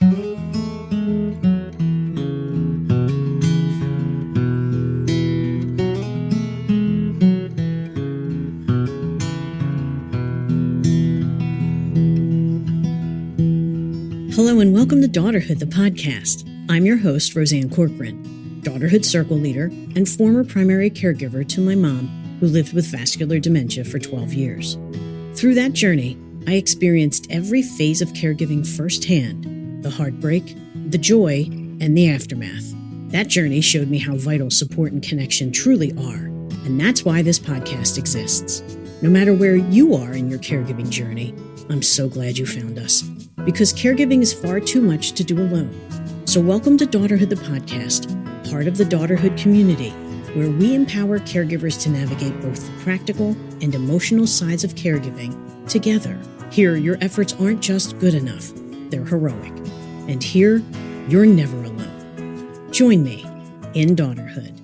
Hello and welcome to Daughterhood, the podcast. I'm your host, Roseanne Corcoran, Daughterhood Circle Leader and former primary caregiver to my mom, who lived with vascular dementia for 12 years. Through that journey, I experienced every phase of caregiving firsthand, the heartbreak, the joy, and the aftermath. That journey showed me how vital support and connection truly are, and that's why this podcast exists. No matter where you are in your caregiving journey, I'm so glad you found us, because caregiving is far too much to do alone. So welcome to Daughterhood, the podcast, part of the Daughterhood community, where we empower caregivers to navigate both the practical and emotional sides of caregiving together. Here, your efforts aren't just good enough, they're heroic. And here, you're never alone. Join me in Daughterhood.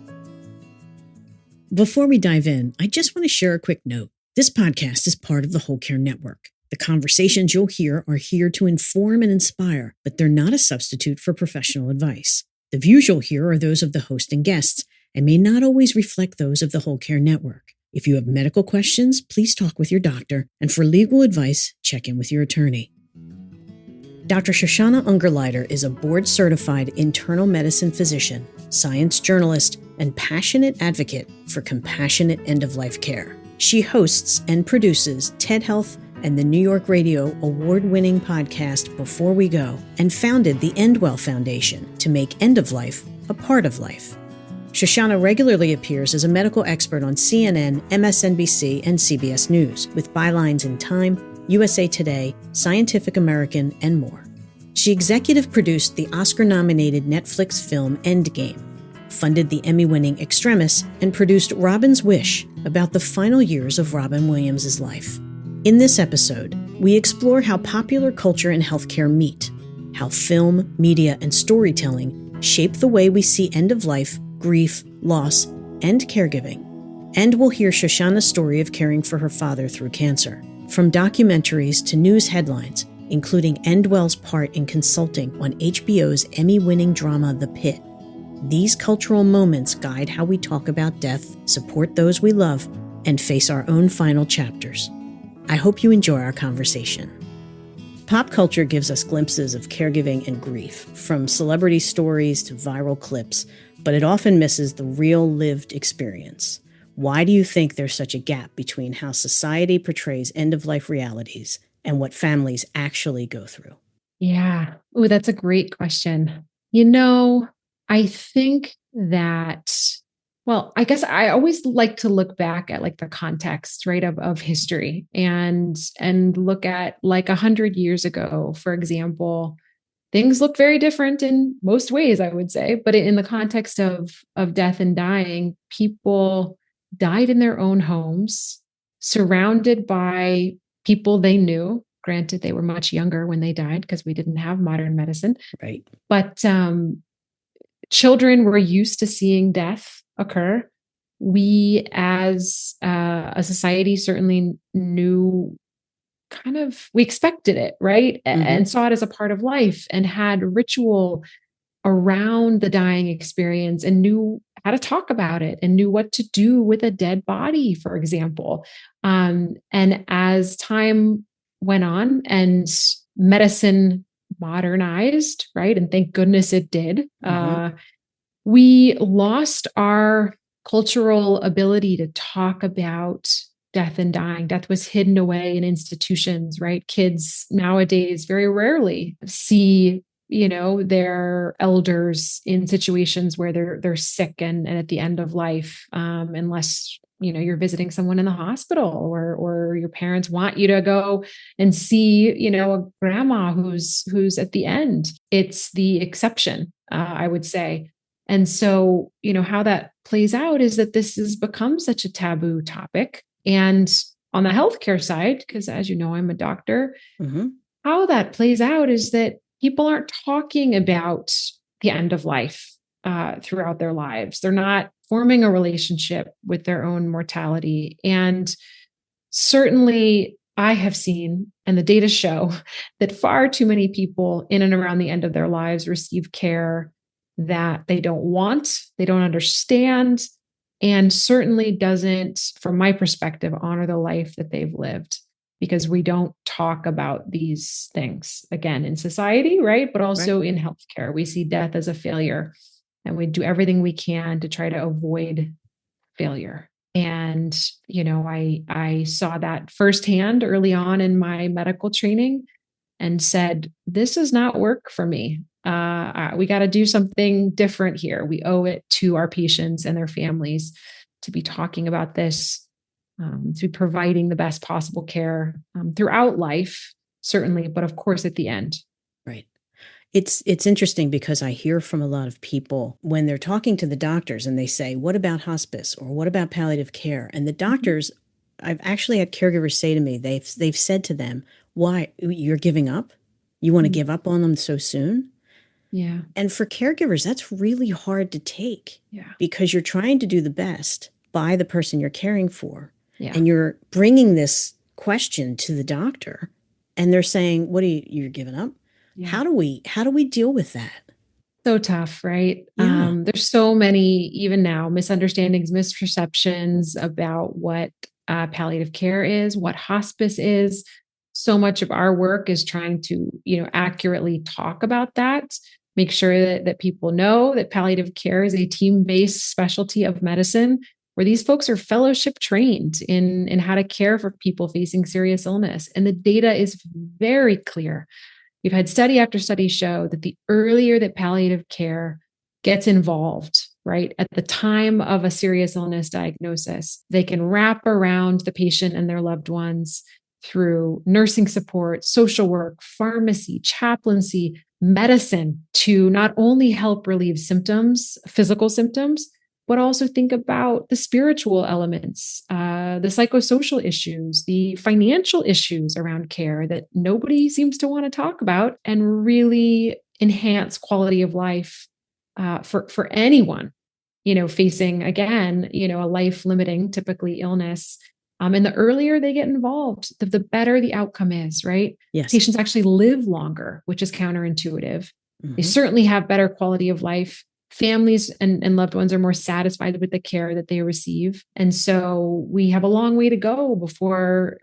Before we dive in, I just want to share a quick note. This podcast is part of the Whole Care Network. The conversations you'll hear are here to inform and inspire, but they're not a substitute for professional advice. The views you'll hear are those of the host and guests and may not always reflect those of the Whole Care Network. If you have medical questions, please talk with your doctor, and for legal advice, check in with your attorney. Dr. Shoshana Ungerleider is a board-certified internal medicine physician, science journalist, and passionate advocate for compassionate end-of-life care. She hosts and produces TED Health and the New York Radio award-winning podcast Before We Go, and founded the EndWell Foundation to make end of life a part of life. Shoshana regularly appears as a medical expert on CNN, MSNBC, and CBS News, with bylines in Time, USA Today, Scientific American, and more. She executive produced the Oscar-nominated Netflix film Endgame, funded the Emmy-winning Extremis, and produced Robin's Wish, about the final years of Robin Williams' life. In this episode, we explore how popular culture and healthcare meet, how film, media, and storytelling shape the way we see end-of-life, grief, loss, and caregiving. And we'll hear Shoshana's story of caring for her father through cancer, from documentaries to news headlines, including EndWell's part in consulting on HBO's Emmy-winning drama The Pitt. These cultural moments guide how we talk about death, support those we love, and face our own final chapters. I hope you enjoy our conversation. Pop culture gives us glimpses of caregiving and grief, from celebrity stories to viral clips, but it often misses the real lived experience. Why do you think there's such a gap between how society portrays end-of-life realities and what families actually go through? Yeah. Oh, that's a great question. I think that, I guess I always like to look back at the context, right, of history and look at 100 years ago, for example. Things look very different in most ways, I would say, but in the context of death and dying, people died in their own homes, surrounded by people they knew. Granted, they were much younger when they died because we didn't have modern medicine. Right. But children were used to seeing death occur. We, as a society, certainly knew we expected it, right? Mm-hmm. And saw it as a part of life and had ritual around the dying experience and knew how to talk about it and knew what to do with a dead body, for example. And as time went on and medicine modernized, right? And thank goodness it did. Mm-hmm. We lost our cultural ability to talk about death and dying. Death was hidden away in institutions, right? Kids nowadays very rarely see, their elders in situations where they're sick and at the end of life, unless you're visiting someone in the hospital or your parents want you to go and see, a grandma who's at the end. It's the exception, I would say. And so, how that plays out is that this has become such a taboo topic. And on the healthcare side, because as you know, I'm a doctor, mm-hmm. how that plays out is that people aren't talking about the end of life throughout their lives. They're not forming a relationship with their own mortality. And certainly I have seen, and the data show, that far too many people in and around the end of their lives receive care that they don't want, they don't understand, and certainly doesn't, from my perspective, honor the life that they've lived, because we don't talk about these things again in society, right? But also in healthcare. We see death as a failure, and we do everything we can to try to avoid failure. And, I saw that firsthand early on in my medical training and said, this does not work for me. We got to do something different here. We owe it to our patients and their families to be talking about this, to be providing the best possible care throughout life, certainly, but of course at the end. Right. It's interesting because I hear from a lot of people when they're talking to the doctors and they say, what about hospice or what about palliative care? And the doctors, I've actually had caregivers say to me, they've said to them, why, you're giving up? You want to give up on them so soon? Yeah. And for caregivers, that's really hard to take. Yeah. Because you're trying to do the best by the person you're caring for. Yeah. And you're bringing this question to the doctor and they're saying, you're giving up? Yeah. How do we deal with that? So tough, right? Yeah. There's so many, even now, misunderstandings, misperceptions about what palliative care is, what hospice is. So much of our work is trying to, accurately talk about that, make sure that people know that palliative care is a team-based specialty of medicine where these folks are fellowship trained in how to care for people facing serious illness. And the data is very clear. We've had study after study show that the earlier that palliative care gets involved, right, at the time of a serious illness diagnosis, they can wrap around the patient and their loved ones through nursing support, social work, pharmacy, chaplaincy, medicine to not only help relieve symptoms, physical symptoms, but also think about the spiritual elements, the psychosocial issues, the financial issues around care that nobody seems to want to talk about, and really enhance quality of life for anyone, facing, again, a life-limiting, typically illness. And the earlier they get involved, the better the outcome is, right? Yes. Patients actually live longer, which is counterintuitive. Mm-hmm. They certainly have better quality of life. Families and loved ones are more satisfied with the care that they receive. And so we have a long way to go before,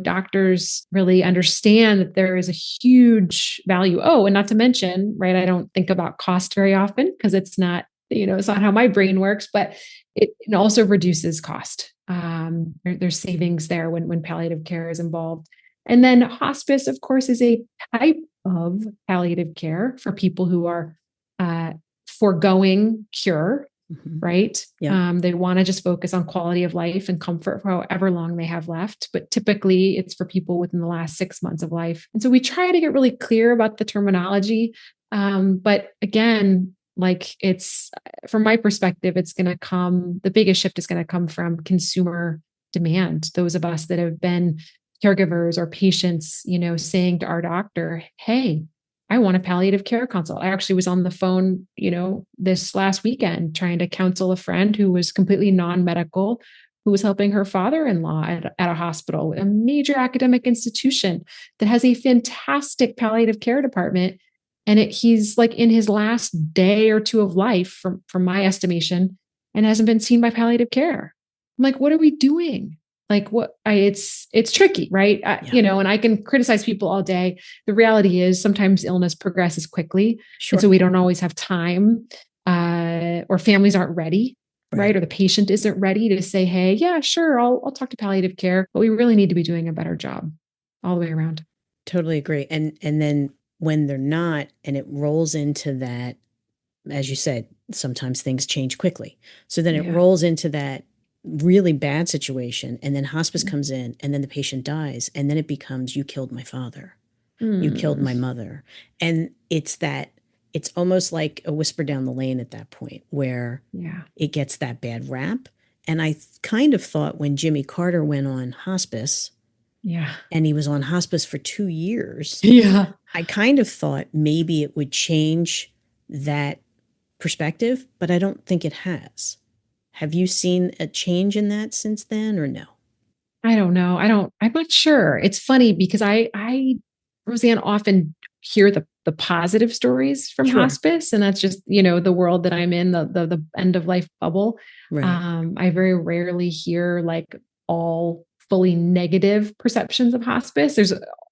doctors really understand that there is a huge value. Oh, and not to mention, right, I don't think about cost very often because it's not, it's not how my brain works, but it also reduces cost. There's savings there when palliative care is involved. And then hospice, of course, is a type of palliative care for people who are foregoing cure, right? Yeah. They want to just focus on quality of life and comfort for however long they have left. But typically it's for people within the last 6 months of life. And so we try to get really clear about the terminology. But again, it's, from my perspective, the biggest shift is going to come from consumer demand. Those of us that have been caregivers or patients, saying to our doctor, hey, I want a palliative care consult. I actually was on the phone, this last weekend trying to counsel a friend who was completely non-medical, who was helping her father-in-law at a hospital, a major academic institution that has a fantastic palliative care department. And he's in his last day or two of life from my estimation, and hasn't been seen by palliative care. I'm like, what are we doing? It's tricky, right? Yeah. And I can criticize people all day. The reality is sometimes illness progresses quickly. Sure. And so we don't always have time, or families aren't ready, right? Or the patient isn't ready to say, hey, yeah, sure, I'll talk to palliative care, but we really need to be doing a better job all the way around. Totally agree. And then when they're not, and it rolls into that, as you said, sometimes things change quickly. So then it rolls into that really bad situation, and then hospice comes in, and then the patient dies, and then it becomes, you killed my father, you killed my mother. And it's almost like a whisper down the lane at that point where it gets that bad rap. And I kind of thought when Jimmy Carter went on hospice, and he was on hospice for 2 years, I kind of thought maybe it would change that perspective, but I don't think it has. Have you seen a change in that since then, or no? I don't know. I'm not sure. It's funny because Roseanne, often hear the positive stories from Sure. hospice. And that's just, the world that I'm in, the end of life bubble. Right. I very rarely hear like all fully negative perceptions of hospice.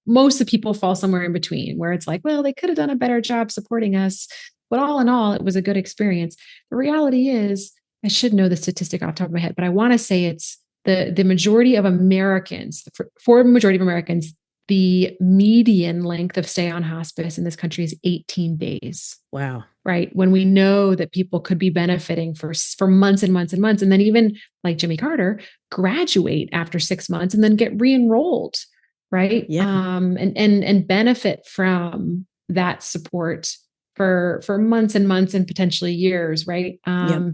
Most of the people fall somewhere in between where it's like, well, they could have done a better job supporting us, but all in all, it was a good experience. The reality is, I should know the statistic off the top of my head, but I want to say it's the majority of Americans, for majority of Americans, the median length of stay on hospice in this country is 18 days. Wow. Right. When we know that people could be benefiting for months and months and months, and then even like Jimmy Carter, graduate after 6 months and then get re-enrolled. Right. Yeah. And benefit from that support for months and months and potentially years. Right. Yep.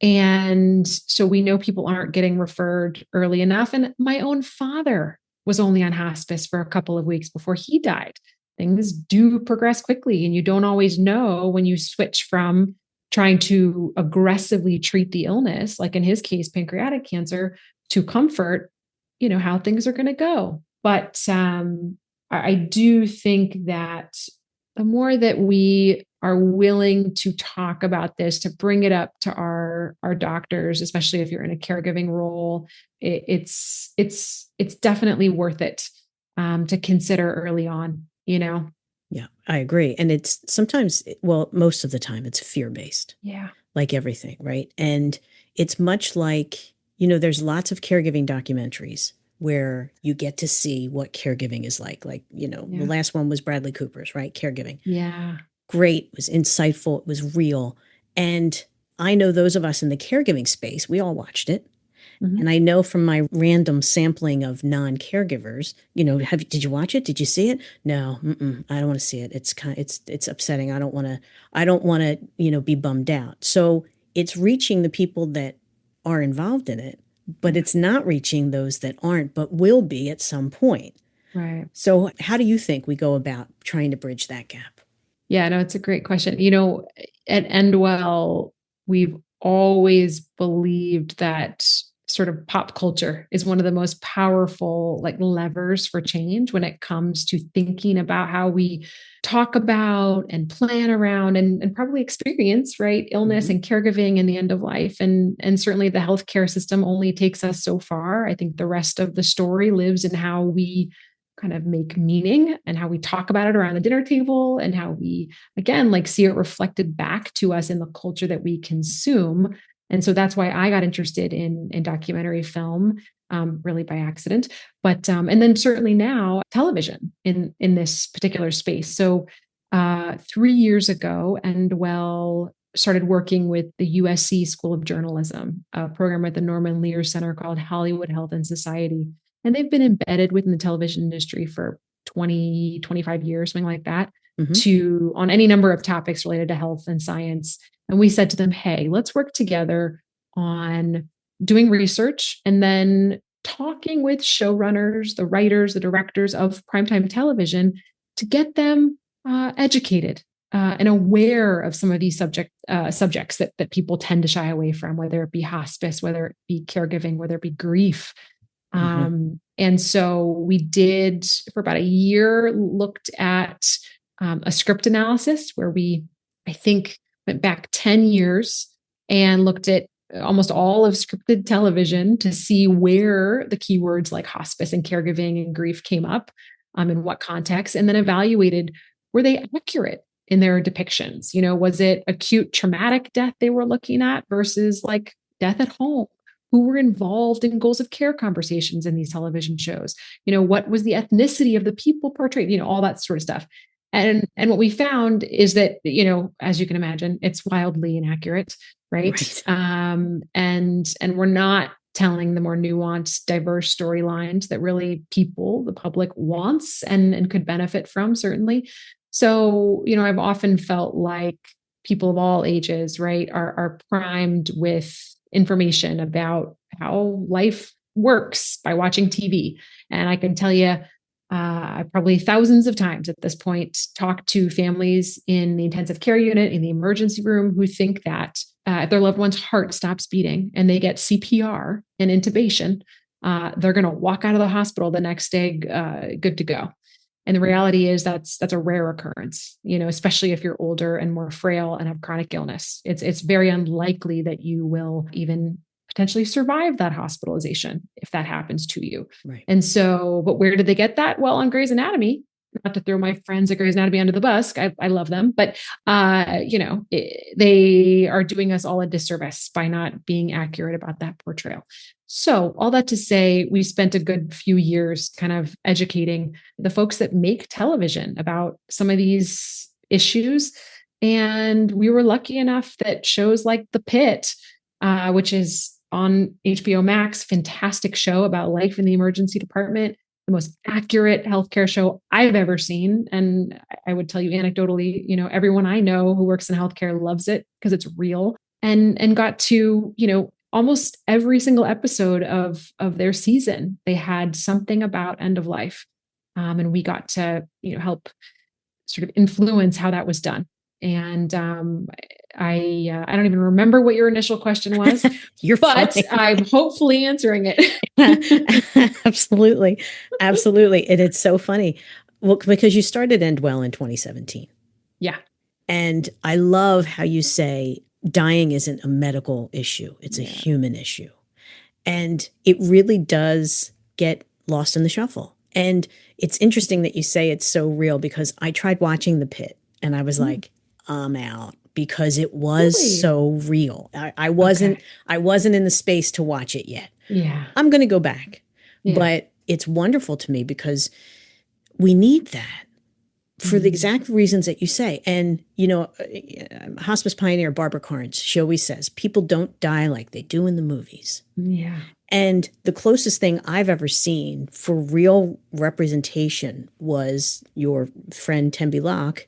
And so we know people aren't getting referred early enough. And my own father was only on hospice for a couple of weeks before he died. Things do progress quickly, and you don't always know when you switch from trying to aggressively treat the illness, like in his case, pancreatic cancer, to comfort, how things are going to go. But I do think that the more that we are willing to talk about this, to bring it up to our doctors, especially if you're in a caregiving role, it's definitely worth it to consider early on. Yeah, I agree. And it's sometimes, well, most of the time, it's fear-based. Yeah. Like everything, right? And it's much like, there's lots of caregiving documentaries where you get to see what caregiving is like. Like, the last one was Bradley Cooper's, right? Caregiving. Yeah. Great, it was insightful, it was real. And I know those of us in the caregiving space, we all watched it. Mm-hmm. And I know from my random sampling of non-caregivers, did you watch it? Did you see it? No, I don't want to see it. It's upsetting. I don't want to, be bummed out. So it's reaching the people that are involved in it, but it's not reaching those that aren't, but will be at some point. Right. So how do you think we go about trying to bridge that gap? Yeah, no, it's a great question. At EndWell, we've always believed that sort of pop culture is one of the most powerful like levers for change when it comes to thinking about how we talk about and plan around and probably experience, right, illness and caregiving and the end of life. And certainly the healthcare system only takes us so far. I think the rest of the story lives in how we kind of make meaning and how we talk about it around the dinner table and how we, again, like see it reflected back to us in the culture that we consume. And so that's why I got interested in documentary film, really by accident. But and then certainly now television in this particular space. So 3 years ago, EndWell started working with the USC School of Journalism, a program at the Norman Lear Center called Hollywood Health and Society. And they've been embedded within the television industry for 20, 25 years, something like that, on any number of topics related to health and science. And we said to them, hey, let's work together on doing research and then talking with showrunners, the writers, the directors of primetime television to get them educated and aware of some of these subjects that people tend to shy away from, whether it be hospice, whether it be caregiving, whether it be grief. And so we did for about a year, looked at a script analysis where we, I think, went back 10 years and looked at almost all of scripted television to see where the keywords like hospice and caregiving and grief came up, in what context, and then evaluated, were they accurate in their depictions? Was it acute traumatic death they were looking at versus like death at home? Who were involved in goals of care conversations in these television shows? What was the ethnicity of the people portrayed? All that sort of stuff. And what we found is that, as you can imagine, it's wildly inaccurate, right? And we're not telling the more nuanced, diverse storylines that really people, the public wants and could benefit from, certainly. So, I've often felt like people of all ages, right, are primed with information about how life works by watching TV. And I can tell you, I've probably thousands of times at this point talked to families in the intensive care unit, in the emergency room, who think that if their loved one's heart stops beating and they get CPR and intubation, they're going to walk out of the hospital the next day, good to go. And the reality is that's a rare occurrence, especially if you're older and more frail and have chronic illness. It's very unlikely that you will even potentially survive that hospitalization if that happens to you. Right. And so, but where did they get that? Well, on Grey's Anatomy. Not to throw my friends at Grey's Anatomy under the bus. I love them, but they are doing us all a disservice by not being accurate about that portrayal. So all that to say, we spent a good few years kind of educating the folks that make television about some of these issues. And we were lucky enough that shows like The Pitt, which is on HBO Max, fantastic show about life in the emergency department, the most accurate healthcare show I've ever seen. And I would tell you anecdotally, everyone I know who works in healthcare loves it because it's real, and got to, almost every single episode of their season, they had something about end of life. And we got to, help sort of influence how that was done. And I don't even remember what your initial question was, but I'm hopefully answering it. Absolutely. Absolutely. And it's so funny. Well, because you started EndWell in 2017. Yeah. And I love how you say dying isn't a medical issue. It's a human issue. And it really does get lost in the shuffle. And it's interesting that you say it's so real, because I tried watching The Pitt and I was like, I'm out, because it was so real. I wasn't in the space to watch it yet. Yeah. I'm going to go back. Yeah. But it's wonderful to me because we need that for the exact reasons that you say. And, hospice pioneer Barbara Carnes, she always says, people don't die like they do in the movies. Yeah. And the closest thing I've ever seen for real representation was your friend Tembi Locke,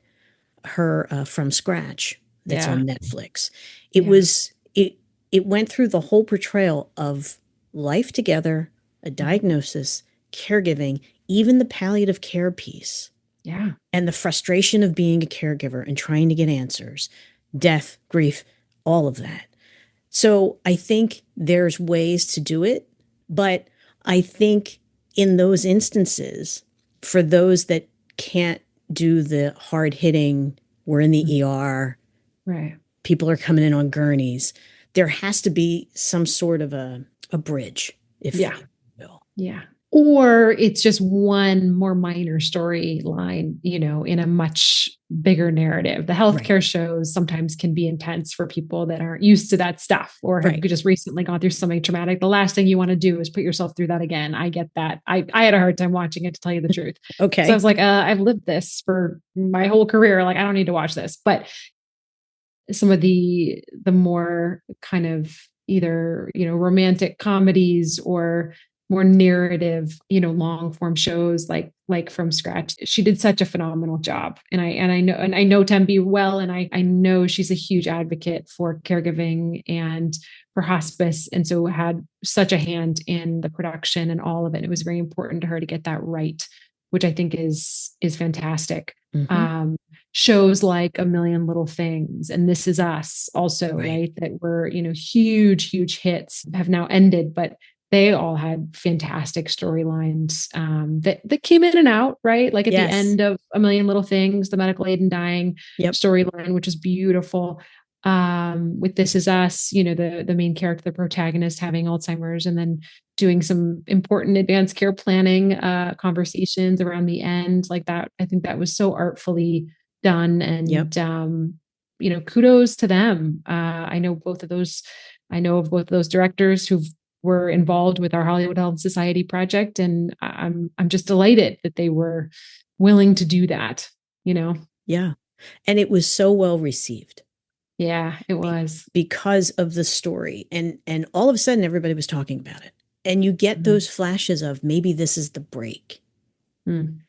her From Scratch, that's on Netflix. It went through the whole portrayal of life together, a diagnosis, caregiving, even the palliative care piece. Yeah. And the frustration of being a caregiver and trying to get answers, death, grief, all of that. So I think there's ways to do it, but I think in those instances, for those that can't do the hard hitting, we're in the ER, right? People are coming in on gurneys. There has to be some sort of a bridge, if you will. Yeah. Or it's just one more minor storyline, in a much bigger narrative. The healthcare shows sometimes can be intense for people that aren't used to that stuff, or have just recently gone through something traumatic. The last thing you want to do is put yourself through that again. I get that. I had a hard time watching it, to tell you the truth. Okay. So I was like, I've lived this for my whole career. Like, I don't need to watch this. But some of the more kind of either, romantic comedies or more narrative, long form shows like From Scratch. She did such a phenomenal job. And I know Tembi well, and I know she's a huge advocate for caregiving and for hospice. And so had such a hand in the production and all of it. It was very important to her to get that right, which I think is fantastic. Mm-hmm. Shows like A Million Little Things and This Is Us also, right? That were, huge hits, have now ended, but they all had fantastic storylines that came in and out, right? Like at the end of A Million Little Things, the medical aid in dying storyline, which is beautiful. With This Is Us, the main character, the protagonist, having Alzheimer's, and then doing some important advanced care planning conversations around the end, like that. I think that was so artfully done, and kudos to them. I know of both of those directors who were involved with our Hollywood Health Society project, and I'm just delighted that they were willing to do that. Yeah, and it was so well received. Yeah, it was, because of the story, and all of a sudden everybody was talking about it, and you get those flashes of maybe this is the break.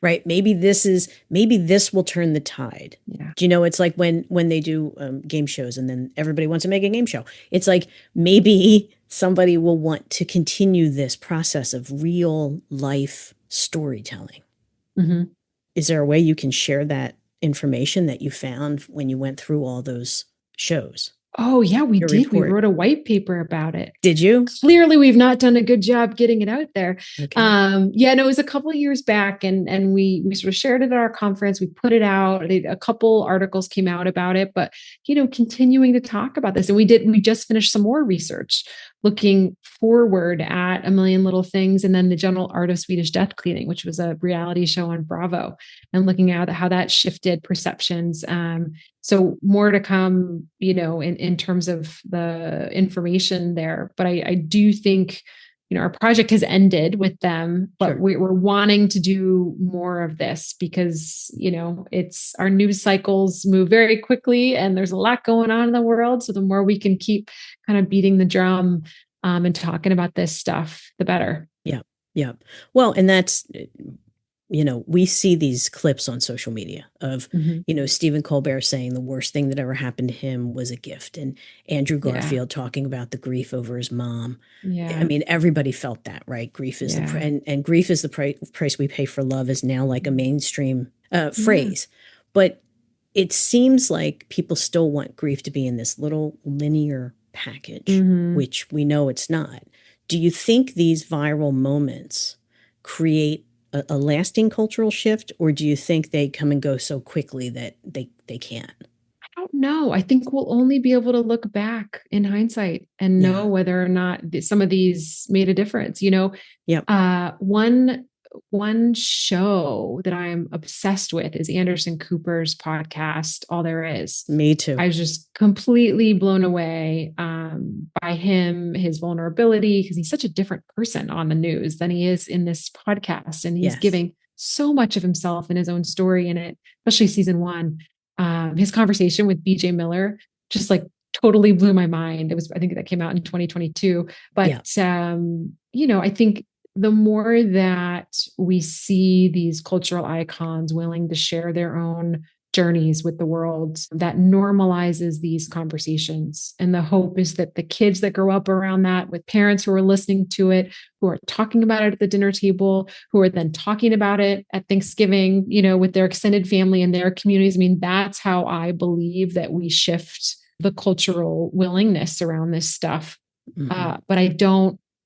Right. Maybe this will turn the tide. Yeah. Do it's like when they do game shows and then everybody wants to make a game show. It's like maybe somebody will want to continue this process of real life storytelling. Mm-hmm. Is there a way you can share that information that you found when you went through all those shows? Oh, yeah, we your did. We report. wrote a white paper about it. Did you? Clearly, we've not done a good job getting it out there. Okay. Yeah, no, it was a couple of years back, and we sort of shared it at our conference. We put it out. A couple articles came out about it, but continuing to talk about this, and we just finished some more research looking forward at A Million Little Things, and then the General Art of Swedish Death Cleaning, which was a reality show on Bravo, and looking at how that shifted perceptions. So more to come, in terms of the information there. But I do think, our project has ended with them, but Sure. we're wanting to do more of this because, it's our news cycles move very quickly and there's a lot going on in the world. So the more we can keep kind of beating the drum and talking about this stuff, the better. Yeah. Yeah. Well, and that's, we see these clips on social media of, Stephen Colbert saying the worst thing that ever happened to him was a gift. And Andrew Garfield talking about the grief over his mom. Yeah. I mean, everybody felt that, right? Grief is and grief is the price we pay for love is now like a mainstream phrase. But it seems like people still want grief to be in this little linear package, which we know it's not. Do you think these viral moments create a lasting cultural shift, or do you think they come and go so quickly that they can't? I don't know. I think we'll only be able to look back in hindsight and know whether or not some of these made a difference. One show that I'm obsessed with is Anderson Cooper's podcast, All There Is. Me too. I was just completely blown away by him, his vulnerability, because he's such a different person on the news than he is in this podcast. And he's giving so much of himself in his own story in it, especially season 1. His conversation with BJ Miller just like totally blew my mind. I think that came out in 2022. But, I think the more that we see these cultural icons willing to share their own journeys with the world, that normalizes these conversations. And the hope is that the kids that grow up around that, with parents who are listening to it, who are talking about it at the dinner table, who are then talking about it at Thanksgiving, with their extended family and their communities. I mean, that's how I believe that we shift the cultural willingness around this stuff. But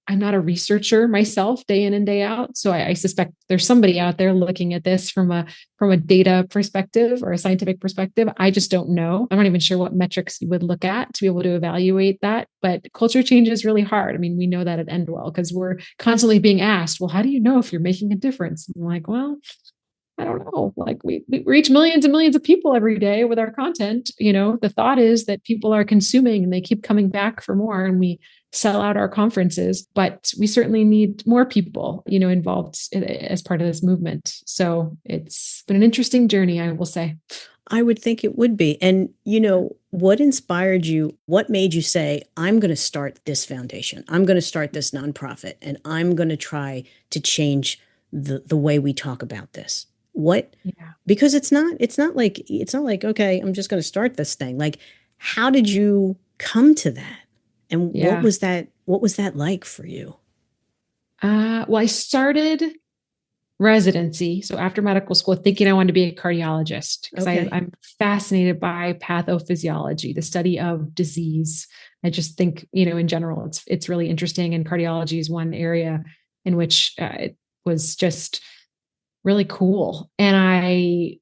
I'm not a researcher myself day in and day out. So I suspect there's somebody out there looking at this from a data perspective or a scientific perspective. I just don't know. I'm not even sure what metrics you would look at to be able to evaluate that. But culture change is really hard. I mean, we know that at EndWell because we're constantly being asked, well, how do you know if you're making a difference? I'm like, well, I don't know. Like we reach millions and millions of people every day with our content. The thought is that people are consuming and they keep coming back for more, and we sell out our conferences, but we certainly need more people, involved as part of this movement. So it's been an interesting journey, I will say. I would think it would be. And, what inspired you? What made you say, I'm going to start this foundation? I'm going to start this nonprofit and I'm going to try to change the way we talk about this. What? Yeah. Because it's not like, okay, I'm just going to start this thing. Like, how did you come to that? And what was that like for you? Well, I started residency. So after medical school, thinking I wanted to be a cardiologist because I'm fascinated by pathophysiology, the study of disease. I just think, in general, it's really interesting. And cardiology is one area in which it was just really cool. And I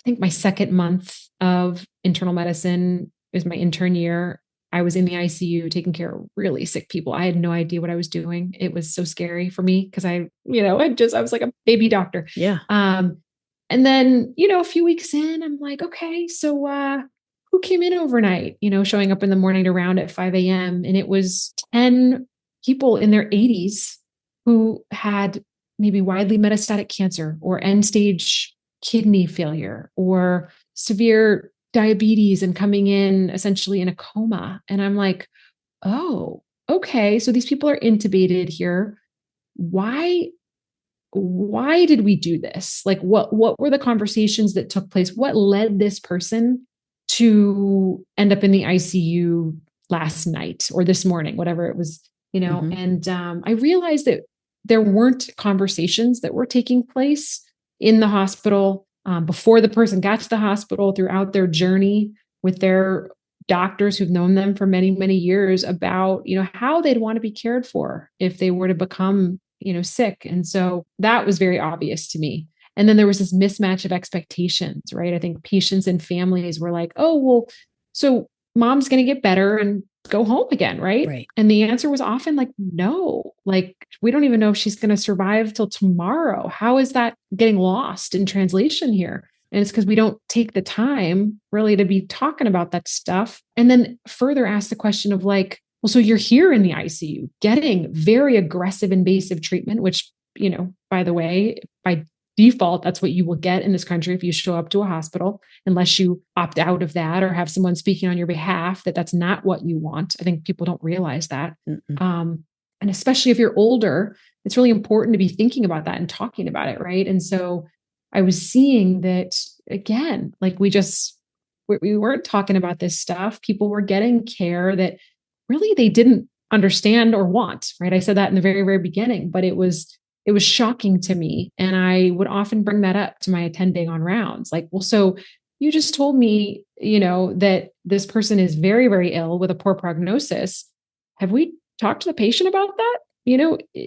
think my second month of internal medicine is my intern year. I was in the ICU taking care of really sick people. I had no idea what I was doing. It was so scary for me because I was like a baby doctor. Yeah. And then, a few weeks in, I'm like, okay, so who came in overnight, showing up in the morning around at 5 a.m. And it was 10 people in their 80s who had maybe widely metastatic cancer or end stage kidney failure or severe diabetes and coming in essentially in a coma. And I'm like, oh, okay. So these people are intubated here. Why did we do this? Like, what were the conversations that took place? What led this person to end up in the ICU last night or this morning, whatever it was, and I realized that there weren't conversations that were taking place in the hospital before the person got to the hospital, throughout their journey with their doctors who've known them for many, many years about, how they'd want to be cared for if they were to become, sick. And so that was very obvious to me. And then there was this mismatch of expectations, right? I think patients and families were like, oh, well, so mom's going to get better and go home again, right? Right. And the answer was often like, no, like, we don't even know if she's going to survive till tomorrow. How is that getting lost in translation here? And it's because we don't take the time really to be talking about that stuff. And then further ask the question of like, well, so you're here in the ICU getting very aggressive invasive treatment, which, by the way, by default, that's what you will get in this country if you show up to a hospital, unless you opt out of that or have someone speaking on your behalf, that's not what you want. I think people don't realize that. And especially if you're older, it's really important to be thinking about that and talking about it, right? And so I was seeing that again, like we weren't talking about this stuff. People were getting care that really they didn't understand or want, right? I said that in the very, very beginning, but it was shocking to me. And I would often bring that up to my attending on rounds. Like, well, so you just told me, that this person is very, very ill with a poor prognosis. Have we talked to the patient about that?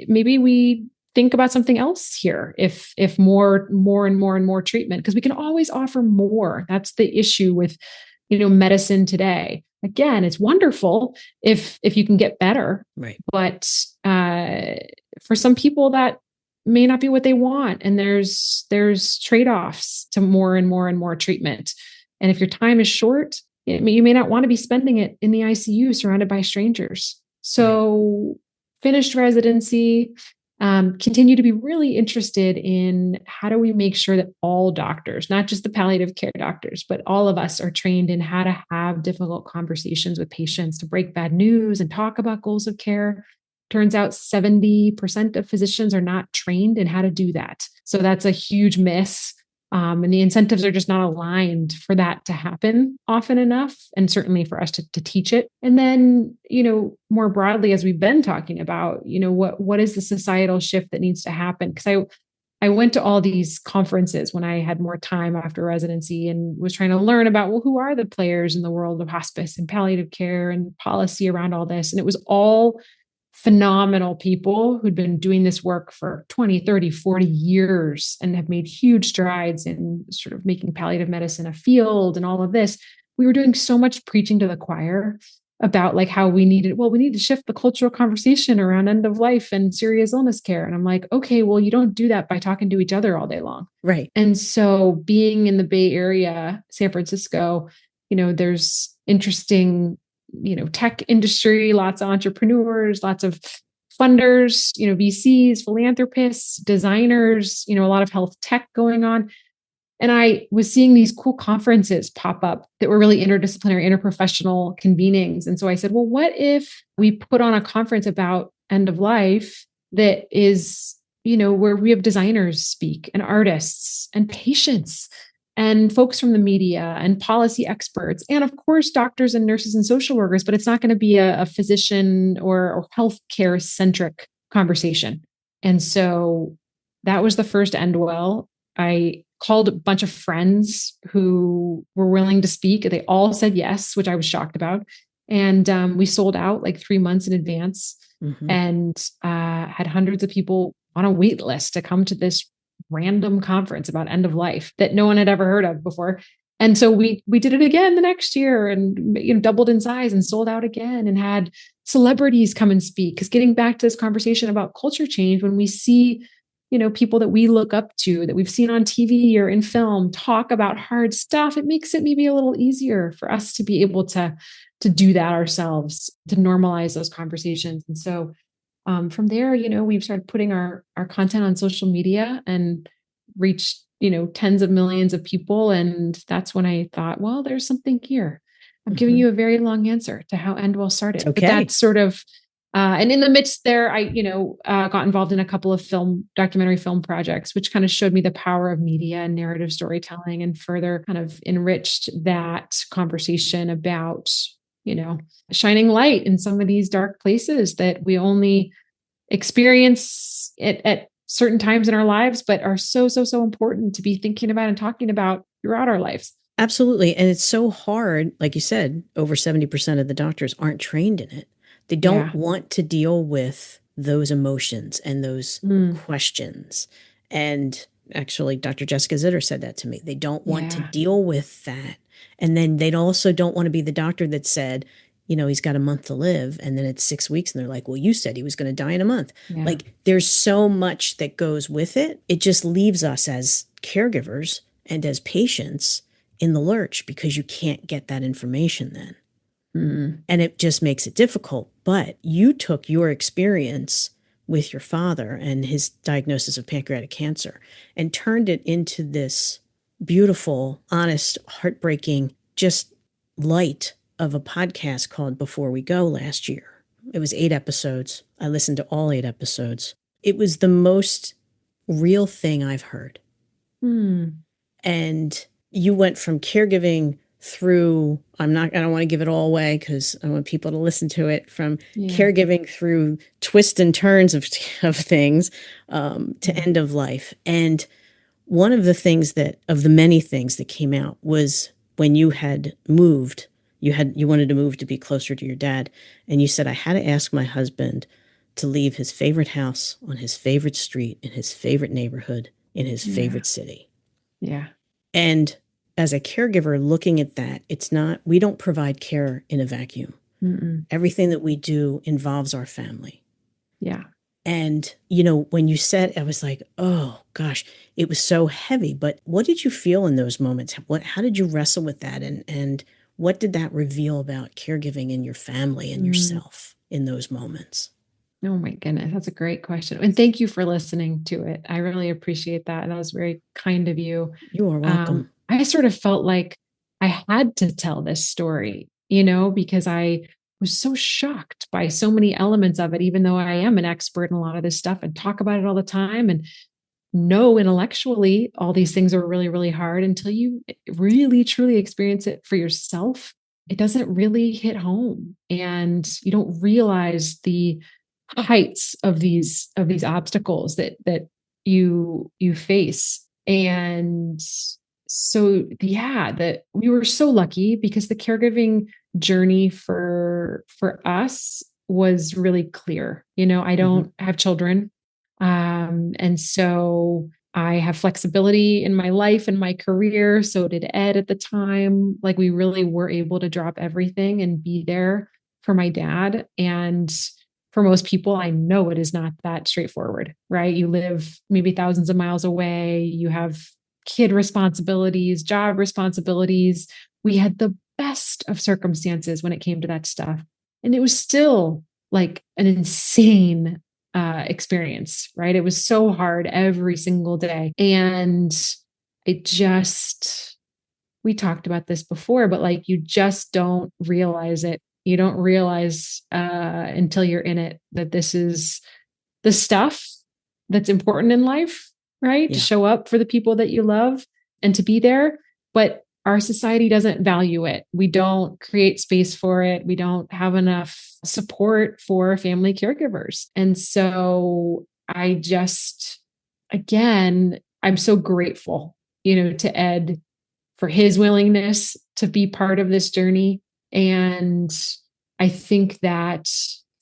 Maybe we think about something else here. If more and more treatment, because we can always offer more. That's the issue with, medicine today. Again, it's wonderful if you can get better, right? But for some people that may not be what they want. And there's trade-offs to more and more treatment. And if your time is short, you may not want to be spending it in the ICU surrounded by strangers. So finished residency, continue to be really interested in how do we make sure that all doctors, not just the palliative care doctors, but all of us are trained in how to have difficult conversations with patients, to break bad news and talk about goals of care. Turns out 70% of physicians are not trained in how to do that. So that's a huge miss. And the incentives are just not aligned for that to happen often enough. And certainly for us to teach it. And then, more broadly, as we've been talking about, what is the societal shift that needs to happen? Because I went to all these conferences when I had more time after residency and was trying to learn about, well, who are the players in the world of hospice and palliative care and policy around all this? And it was all phenomenal people who'd been doing this work for 20, 30, 40 years and have made huge strides in sort of making palliative medicine a field and all of this. We were doing so much preaching to the choir about like how we need to shift the cultural conversation around end of life and serious illness care. And I'm like, okay, well, you don't do that by talking to each other all day long. Right. And so being in the Bay Area, San Francisco, there's interesting tech industry, lots of entrepreneurs, lots of funders, VCs, philanthropists, designers, a lot of health tech going on. And I was seeing these cool conferences pop up that were really interdisciplinary, interprofessional convenings. And so I said, well, what if we put on a conference about end of life that is, where we have designers speak and artists and patients and folks from the media and policy experts, and of course, doctors and nurses and social workers, but it's not going to be a physician or healthcare centric conversation. And so that was the first EndWell. I called a bunch of friends who were willing to speak. They all said yes, which I was shocked about. And we sold out like 3 months in advance and had hundreds of people on a wait list to come to this random conference about end of life that no one had ever heard of before. And so we did it again the next year and doubled in size and sold out again and had celebrities come and speak. Because getting back to this conversation about culture change, when we see people that we look up to, that we've seen on TV or in film talk about hard stuff, it makes it maybe a little easier for us to be able to do that ourselves, to normalize those conversations. And so from there, we've started putting our content on social media and reached, tens of millions of people. And that's when I thought, well, there's something here. I'm giving you a very long answer to how EndWell started. Okay. But that's sort of, and in the midst there, I, got involved in a couple of documentary film projects, which kind of showed me the power of media and narrative storytelling and further kind of enriched that conversation about, shining light in some of these dark places that we only experience at certain times in our lives, but are so important to be thinking about and talking about throughout our lives. Absolutely. And it's so hard. Like you said, over 70% of the doctors aren't trained in it. They don't Yeah. want to deal with those emotions and those questions. And actually, Dr. Jessica Zitter said that to me. They don't want to Yeah. deal with that. And then they also don't want to be the doctor that said, he's got a month to live. And then it's 6 weeks. And they're like, well, you said he was going to die in a month. Yeah. Like, there's so much that goes with it. It just leaves us as caregivers and as patients in the lurch because you can't get that information then. And it just makes it difficult. But you took your experience with your father and his diagnosis of pancreatic cancer and turned it into this beautiful, honest, heartbreaking, just light of a podcast called Before We Go last year. It was 8 episodes. I listened to all 8 episodes. It was the most real thing I've heard. And you went from caregiving through, I don't want to give it all away because I want people to listen to it, from caregiving through twists and turns of things to end of life. And one of the things of the many things that came out was when you had moved, you wanted to move to be closer to your dad. And you said, I had to ask my husband to leave his favorite house on his favorite street in his favorite neighborhood in his favorite city. Yeah. And as a caregiver looking at that, we don't provide care in a vacuum. Everything that we do involves our family. Yeah. And, when you said, I was like, oh gosh, it was so heavy. But what did you feel in those moments? How did you wrestle with that? And what did that reveal about caregiving in your family and yourself in those moments? Oh my goodness. That's a great question. And thank you for listening to it. I really appreciate that. And that was very kind of you. You are welcome. I sort of felt like I had to tell this story, because I was so shocked by so many elements of it, even though I am an expert in a lot of this stuff and talk about it all the time and know intellectually all these things are really, really hard until you really, truly experience it for yourself. It doesn't really hit home and you don't realize the heights of these obstacles that you face. And so that we were so lucky because the caregiving journey for us was really clear. I don't have children, and so I have flexibility in my life and my career. So did Ed at the time. Like, we really were able to drop everything and be there for my dad. And for most people, I know it is not that straightforward, right? You live maybe thousands of miles away. You have kid responsibilities, job responsibilities. We had the best of circumstances when it came to that stuff. And it was still like an insane experience, right? It was so hard every single day. And we talked about this before, but like, you just don't realize it. You don't realize until you're in it that this is the stuff that's important in life, right? Yeah. To show up for the people that you love and to be there. But our society doesn't value it. We don't create space for it. We don't have enough support for family caregivers. And so I'm so grateful, to Ed for his willingness to be part of this journey. And I think that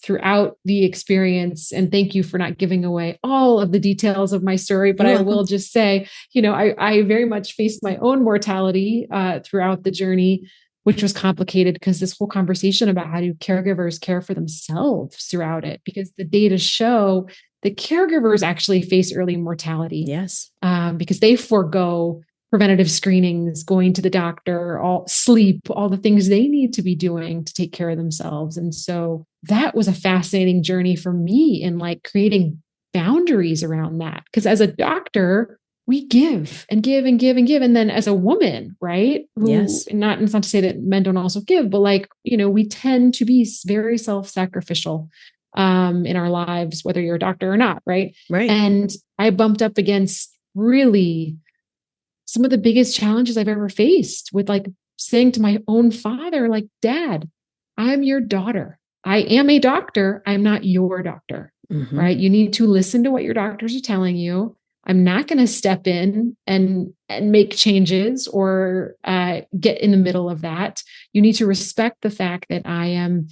throughout the experience, and thank you for not giving away all of the details of my story, but I will just say, I very much faced my own mortality throughout the journey, which was complicated because this whole conversation about how do caregivers care for themselves throughout it, because the data show that caregivers actually face early mortality. Yes. Because they forego preventative screenings, going to the doctor, all the things they need to be doing to take care of themselves. And so that was a fascinating journey for me in like creating boundaries around that. Because as a doctor, we give and give and give and give. And then as a woman, right? It's not to say that men don't also give, but like, we tend to be very self-sacrificial in our lives, whether you're a doctor or not. Right. Right. And I bumped up against really some of the biggest challenges I've ever faced with like saying to my own father, like, Dad, I'm your daughter. I am a doctor. I'm not your doctor, right? You need to listen to what your doctors are telling you. I'm not going to step in and make changes or get in the middle of that. You need to respect the fact that I am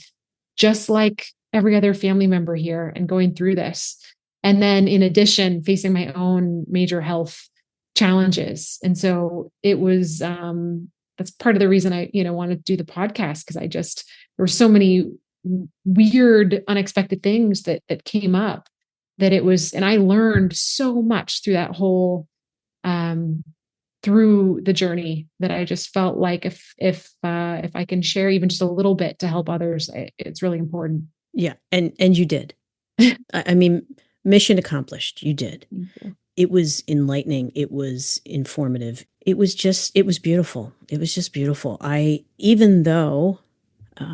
just like every other family member here and going through this. And then in addition, facing my own major health challenges. And so it was, that's part of the reason I, wanted to do the podcast. Cause there were so many weird, unexpected things that came up that it was, and I learned so much through that whole, through the journey, that I just felt like if I can share even just a little bit to help others, it's really important. Yeah. And you did. I mean, mission accomplished. You did. Thank you. It was enlightening. It was informative. It was beautiful. It was just beautiful. Even though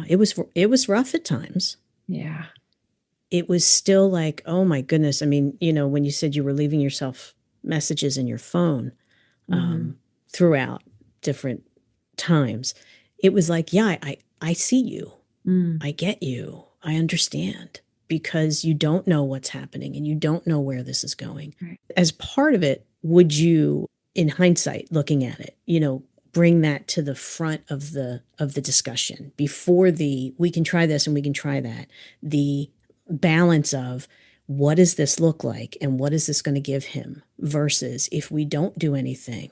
it was rough at times. Yeah. It was still like, oh my goodness. I mean, when you said you were leaving yourself messages in your phone throughout different times, it was like, yeah, I see you. I get you. I understand, because you don't know what's happening and you don't know where this is going. Right. As part of it, would you, in hindsight, looking at it, bring that to the front of the discussion before we can try this and we can try that, the balance of what does this look like and what is this going to give him versus if we don't do anything,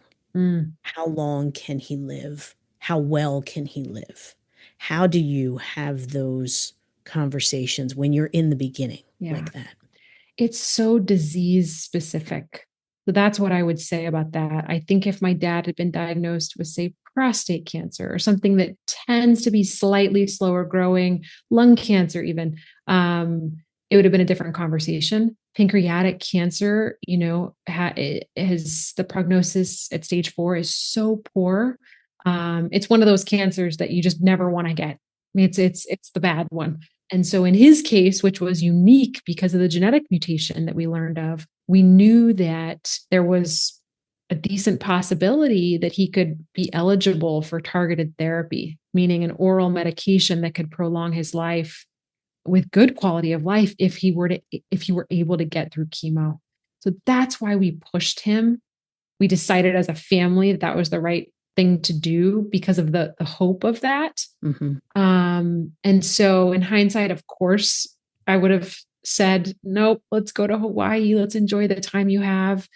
how long can he live? How well can he live? How do you have those conversations when you're in the beginning like that? It's so disease specific. So that's what I would say about that. I think if my dad had been diagnosed with, say, prostate cancer or something that tends to be slightly slower growing, lung cancer even, it would have been a different conversation. Pancreatic cancer, has the prognosis at stage 4 is so poor. It's one of those cancers that you just never want to get. I mean, it's the bad one. And so in his case, which was unique because of the genetic mutation that we learned of, we knew that there was a decent possibility that he could be eligible for targeted therapy, meaning an oral medication that could prolong his life with good quality of life if he were able to get through chemo. So that's why we pushed him. We decided as a family that was the right thing to do because of the hope of that. And so in hindsight, of course, I would have said, nope, let's go to Hawaii. Let's enjoy the time you have.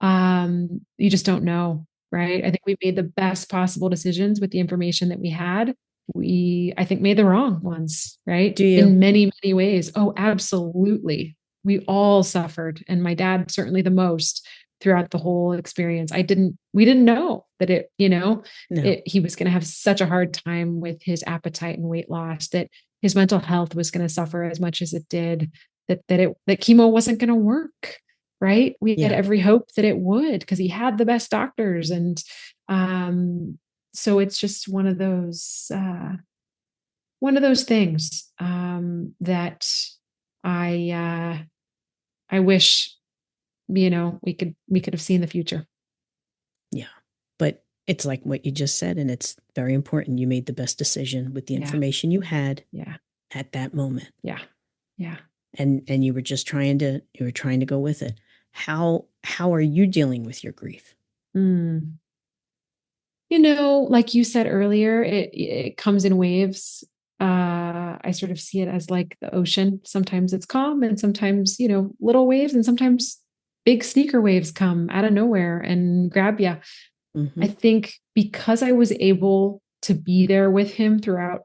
You just don't know, right? I think we made the best possible decisions with the information that we had. I think, made the wrong ones, right? Do you? In many, many ways. Oh, absolutely. We all suffered. And my dad, certainly the most throughout the whole experience. We didn't know that he was going to have such a hard time with his appetite and weight loss, that his mental health was going to suffer as much as it did, that chemo wasn't going to work. Right. We had every hope that it would, because he had the best doctors. And, so it's just one of those things, that I wish, we could have seen the future. Yeah. But it's like what you just said, and it's very important. You made the best decision with the information you had at that moment. Yeah. Yeah. And you were just trying to go with it. How are you dealing with your grief? Like you said earlier, it comes in waves. I sort of see it as like the ocean. Sometimes it's calm and sometimes, little waves, and sometimes big sneaker waves come out of nowhere and grab you. I think because I was able to be there with him throughout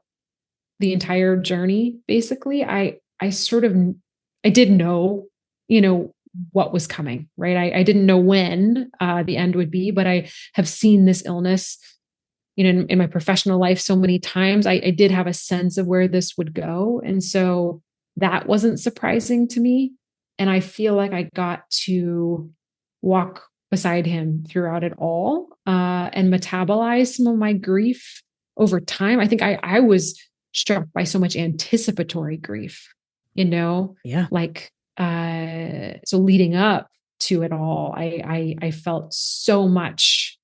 the entire journey, basically, I did know, what was coming, right? I didn't know when the end would be, but I have seen this illness, in my professional life so many times. I did have a sense of where this would go. And so that wasn't surprising to me. And I feel like I got to walk beside him throughout it all, and metabolize some of my grief over time. I think I was struck by so much anticipatory grief, like, so leading up to it all, I felt so much,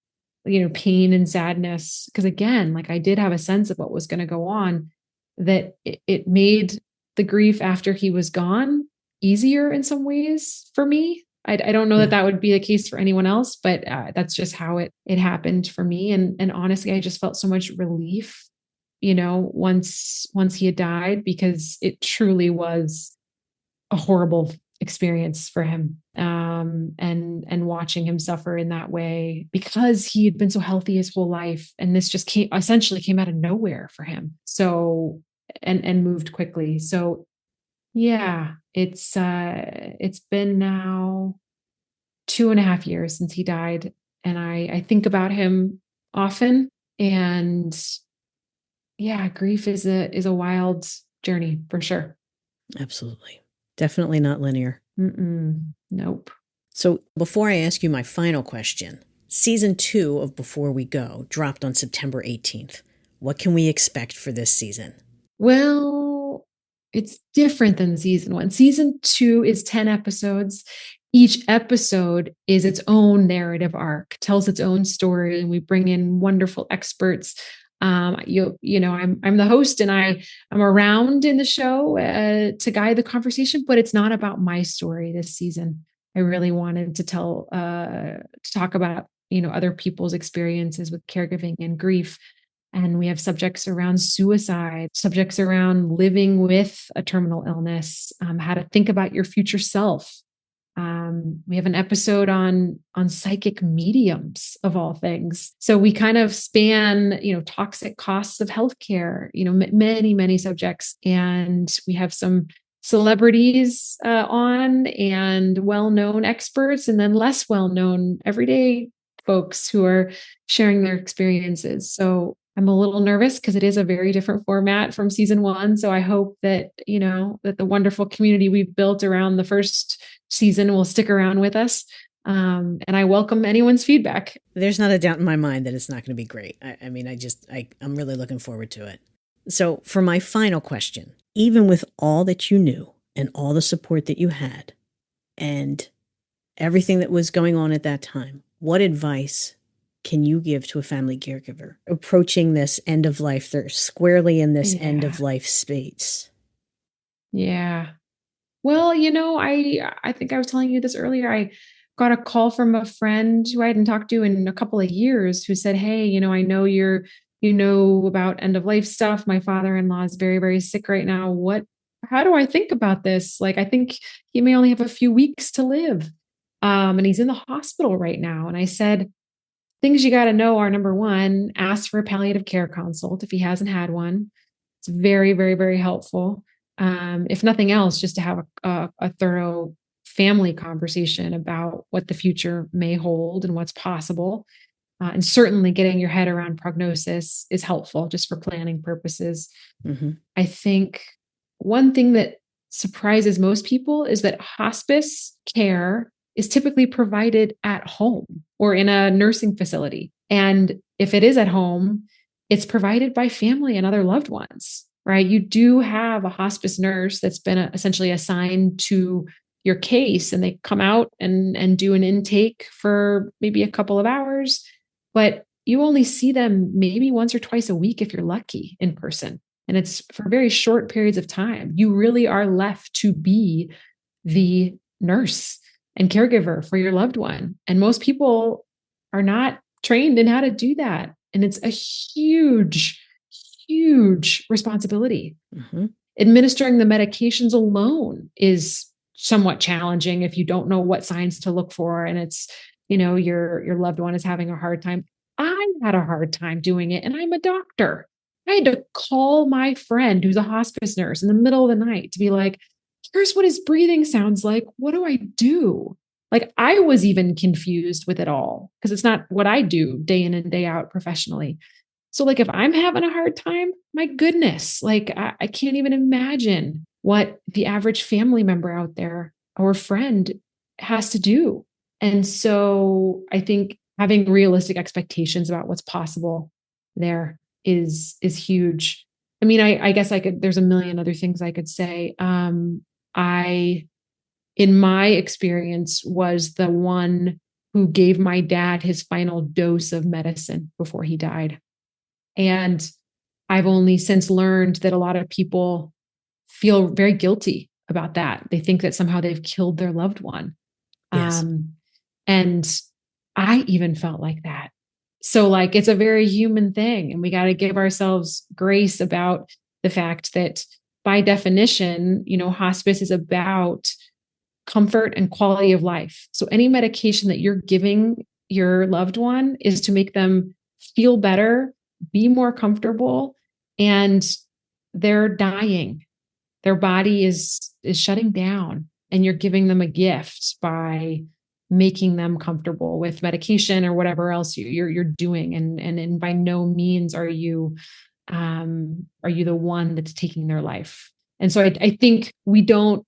pain and sadness. Cause again, like I did have a sense of what was going to go on, that it made the grief after he was gone easier in some ways for me. I don't know Yeah. that that would be the case for anyone else, but that's just how it happened for me. And honestly, I just felt so much relief, once he had died, because it truly was a horrible experience for him. And watching him suffer in that way, because he had been so healthy his whole life. And this just essentially came out of nowhere for him. So, and moved quickly. So yeah, it's been now 2.5 years since he died. And I think about him often. And yeah, grief is a wild journey for sure. Absolutely. Definitely not linear. Nope. So before I ask you my final question, season 2 of Before We Go dropped on September 18th. What can we expect for this season? Well, it's different than season 1. Season 2 is 10 episodes. Each episode is its own narrative arc, tells its own story, and we bring in wonderful experts. I'm the host, and I'm around in the show to guide the conversation, but it's not about my story this season. I really wanted to talk about other people's experiences with caregiving and grief. And we have subjects around suicide, subjects around living with a terminal illness, how to think about your future self. We have an episode on psychic mediums, of all things. So we kind of span, toxic costs of healthcare, many, many subjects. And we have some celebrities on, and well-known experts, and then less well-known everyday folks who are sharing their experiences. So I'm a little nervous because it is a very different format from season 1. So I hope that, that the wonderful community we've built around the first season will stick around with us. And I welcome anyone's feedback. There's not a doubt in my mind that it's not going to be great. I'm really looking forward to it. So for my final question, even with all that you knew and all the support that you had and everything that was going on at that time, what advice can you give to a family caregiver approaching this end of life? They're squarely in this end of life space. Yeah. Well, I think I was telling you this earlier. I got a call from a friend who I hadn't talked to in a couple of years, who said, "Hey, I know you know about end of life stuff. My father-in-law is very, very sick right now. How do I think about this? Like, I think he may only have a few weeks to live. And he's in the hospital right now." And I said, things you got to know are, number one, ask for a palliative care consult if he hasn't had one. It's very, very, very helpful. If nothing else, just to have a thorough family conversation about what the future may hold and what's possible. And certainly getting your head around prognosis is helpful just for planning purposes. Mm-hmm. I think one thing that surprises most people is that hospice care is typically provided at home or in a nursing facility. And if it is at home, it's provided by family and other loved ones, right? You do have a hospice nurse that's been essentially assigned to your case, and they come out and do an intake for maybe a couple of hours, but you only see them maybe once or twice a week if you're lucky in person. And it's for very short periods of time. You really are left to be the nurse and caregiver for your loved one. And most people are not trained in how to do that. And it's a huge, huge responsibility. Mm-hmm. Administering the medications alone is somewhat challenging if you don't know what signs to look for. And it's, your loved one is having a hard time. I had a hard time doing it, and I'm a doctor. I had to call my friend who's a hospice nurse in the middle of the night to be like, here's what his breathing sounds like. What do I do? Like, I was even confused with it all because it's not what I do day in and day out professionally. So like, if I'm having a hard time, my goodness, like I can't even imagine what the average family member out there or friend has to do. And so I think having realistic expectations about what's possible there is huge. I mean, I guess there's a million other things I could say. I, in my experience, was the one who gave my dad his final dose of medicine before he died. And I've only since learned that a lot of people feel very guilty about that. They think that somehow they've killed their loved one. Yes. And I even felt like that. So like, it's a very human thing, and we got to give ourselves grace about the fact that by definition, hospice is about comfort and quality of life. So any medication that you're giving your loved one is to make them feel better, be more comfortable, and they're dying. Their body is shutting down, and you're giving them a gift by making them comfortable with medication or whatever else you're doing. And by no means are you the one that's taking their life. And so I think we don't,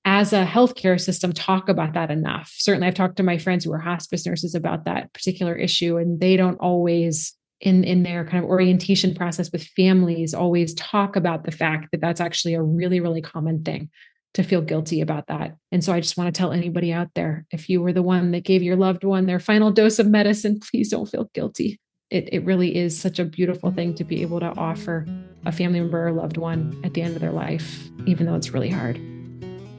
as a healthcare system, talk about that enough. Certainly I've talked to my friends who are hospice nurses about that particular issue, and they don't always in their kind of orientation process with families always talk about the fact that that's actually a really, really common thing to feel guilty about that. And so I just want to tell anybody out there, if you were the one that gave your loved one their final dose of medicine, please don't feel guilty. It really is such a beautiful thing to be able to offer a family member or loved one at the end of their life, even though it's really hard.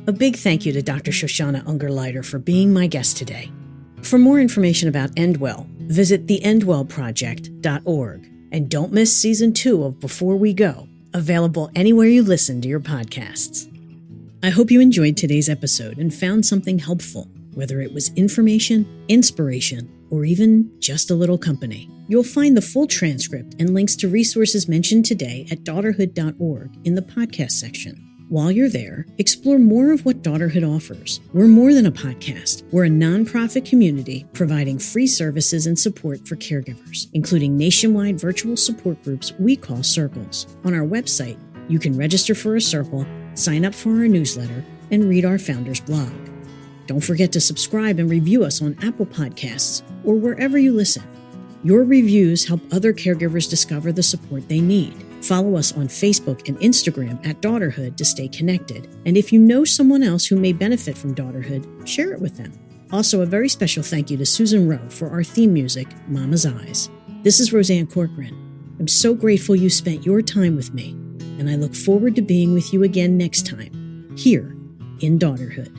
A big thank you to Dr. Shoshana Ungerleider for being my guest today. For more information about EndWell, visit theendwellproject.org. And don't miss Season 2 of Before We Go, available anywhere you listen to your podcasts. I hope you enjoyed today's episode and found something helpful, whether it was information, inspiration, or even just a little company. You'll find the full transcript and links to resources mentioned today at daughterhood.org in the podcast section. While you're there, explore more of what Daughterhood offers. We're more than a podcast. We're a nonprofit community providing free services and support for caregivers, including nationwide virtual support groups we call circles. On our website, you can register for a circle, sign up for our newsletter, and read our founder's blog. Don't forget to subscribe and review us on Apple Podcasts or wherever you listen. Your reviews help other caregivers discover the support they need. Follow us on Facebook and Instagram at Daughterhood to stay connected. And if you know someone else who may benefit from Daughterhood, share it with them. Also, a very special thank you to Susan Rowe for our theme music, Mama's Eyes. This is Roseanne Corcoran. I'm so grateful you spent your time with me, and I look forward to being with you again next time, here in Daughterhood.